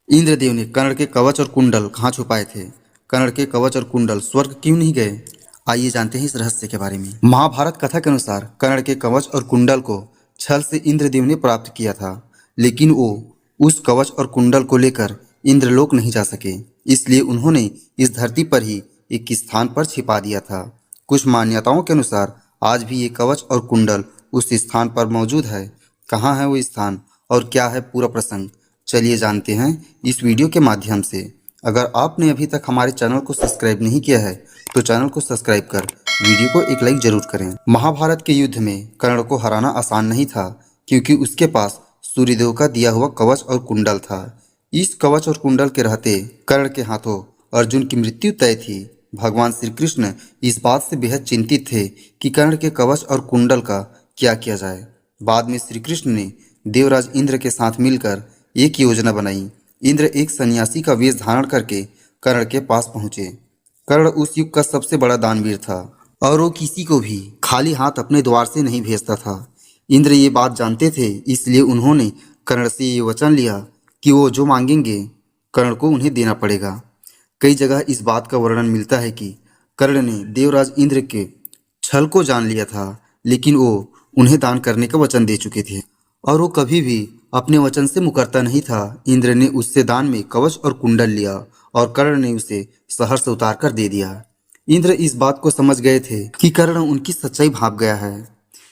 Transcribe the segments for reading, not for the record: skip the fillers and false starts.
इंद्रदेव ने कर्ण के कवच और कुंडल कहाँ छुपाए थे? कर्ण के कवच और कुंडल स्वर्ग क्यों नहीं गए? आइए जानते हैं इस रहस्य के बारे में। महाभारत कथा के अनुसार कर्ण के कवच और कुंडल को छल से इंद्रदेव ने प्राप्त किया था, लेकिन वो उस कवच और कुंडल को लेकर इंद्रलोक नहीं जा सके। इसलिए उन्होंने इस धरती पर ही एक स्थान पर छिपा दिया था। कुछ मान्यताओं के अनुसार आज भी ये कवच और कुंडल उस स्थान पर मौजूद है। कहाँ है वो स्थान और क्या है पूरा प्रसंग, चलिए जानते हैं इस वीडियो के माध्यम से। अगर आपने अभी तक हमारे चैनल को सब्सक्राइब नहीं किया है तो चैनल को सब्सक्राइब कर वीडियो को एक लाइक जरूर करें। महाभारत के युद्ध में कर्ण को हराना आसान नहीं था, क्योंकि उसके पास सूर्यदेव का दिया हुआ कवच और कुंडल था। इस कवच और कुंडल के रहते कर्ण के हाथों अर्जुन की मृत्यु तय थी। भगवान श्री कृष्ण इस बात से बेहद चिंतित थे कि कर्ण के कवच और कुंडल का क्या किया जाए। बाद में श्री कृष्ण ने देवराज इंद्र के साथ मिलकर एक योजना बनाई। इंद्र एक सन्यासी का वेश धारण करके कर्ण के पास पहुंचे। कर्ण उस युग का सबसे बड़ा दानवीर था और वो किसी को भी खाली हाथ अपने द्वार से नहीं भेजता था। इंद्र ये बात जानते थे, इसलिए उन्होंने कर्ण से ये वचन लिया कि वो जो मांगेंगे कर्ण को उन्हें देना पड़ेगा। कई जगह इस बात का वर्णन मिलता है कि कर्ण ने देवराज इंद्र के छल को जान लिया था, लेकिन वो उन्हें दान करने का वचन दे चुके थे और वो कभी भी अपने वचन से मुकरता नहीं था। इंद्र ने उससे दान में कवच और कुंडल लिया और कर्ण ने उसे शहर से उतार कर दे दिया। इंद्र इस बात को समझ गए थे कि कर्ण उनकी सच्चाई भाप गया है,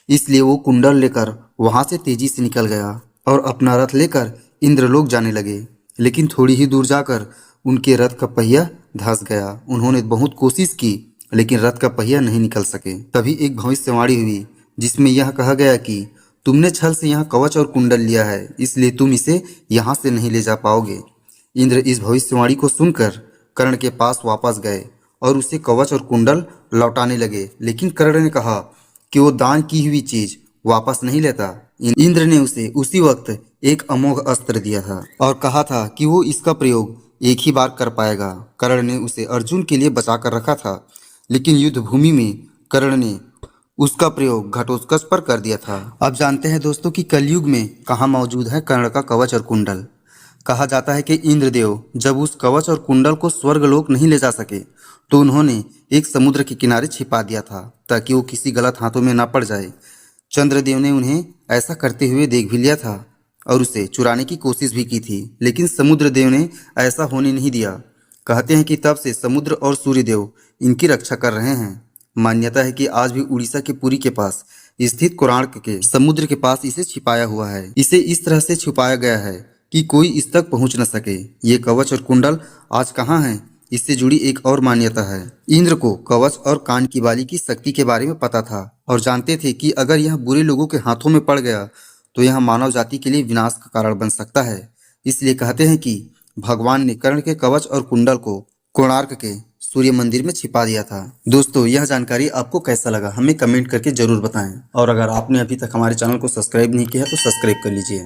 इसलिए वो कुंडल लेकर वहां से तेजी से निकल गया और अपना रथ लेकर इंद्रलोक जाने लगे। लेकिन थोड़ी ही दूर जाकर उनके रथ का पहिया धंस गया। उन्होंने बहुत कोशिश की, लेकिन रथ का पहिया नहीं निकल सके। तभी एक भविष्यवाणी हुई जिसमें यह कहा गया कि तुमने छल से यहाँ कवच और कुंडल लिया है, इसलिए तुम इसे यहाँ से नहीं ले जा पाओगे। इंद्र इस भविष्यवाणी को सुनकर कर्ण के पास वापस गए और उसे कवच और कुंडल लौटाने लगे, लेकिन कर्ण ने कहा कि वो दान की हुई चीज वापस नहीं लेता। इंद्र ने उसे उसी वक्त एक अमोघ अस्त्र दिया था और कहा था कि वो इसका प्रयोग एक ही बार कर पाएगा। कर्ण ने उसे अर्जुन के लिए बचा कर रखा था, लेकिन युद्ध भूमि में कर्ण ने उसका प्रयोग घटोत्कच पर कर दिया था। अब जानते हैं दोस्तों कि कलयुग में कहाँ मौजूद है कर्ण का कवच और कुंडल। कहा जाता है कि इंद्रदेव जब उस कवच और कुंडल को स्वर्गलोक नहीं ले जा सके तो उन्होंने एक समुद्र के किनारे छिपा दिया था, ताकि वो किसी गलत हाथों में ना पड़ जाए। चंद्रदेव ने उन्हें ऐसा करते हुए देख भी लिया था और उसे चुराने की कोशिश भी की थी, लेकिन समुद्र देव ने ऐसा होने नहीं दिया। कहते हैं कि तब से समुद्र और सूर्यदेव इनकी रक्षा कर रहे हैं। मान्यता है कि आज भी उड़ीसा के पुरी के पास स्थित कोणार्क के समुद्र के पास इसे छिपाया हुआ है। इसे इस तरह से छुपाया गया है कि कोई इस तक पहुंच न सके। ये कवच और कुंडल आज कहाँ हैं, इससे जुड़ी एक और मान्यता है। इंद्र को कवच और कान की बाली की शक्ति के बारे में पता था और जानते थे कि अगर यह बुरे लोगों के हाथों में पड़ गया तो यह मानव जाति के लिए विनाश का कारण बन सकता है। इसलिए कहते हैं कि भगवान ने कर्ण के कवच और कुंडल को कोणार्क के सूर्य मंदिर में छिपा दिया था। दोस्तों, यह जानकारी आपको कैसा लगा हमें कमेंट करके जरूर बताएं और अगर आपने अभी तक हमारे चैनल को सब्सक्राइब नहीं किया है तो सब्सक्राइब कर लीजिए।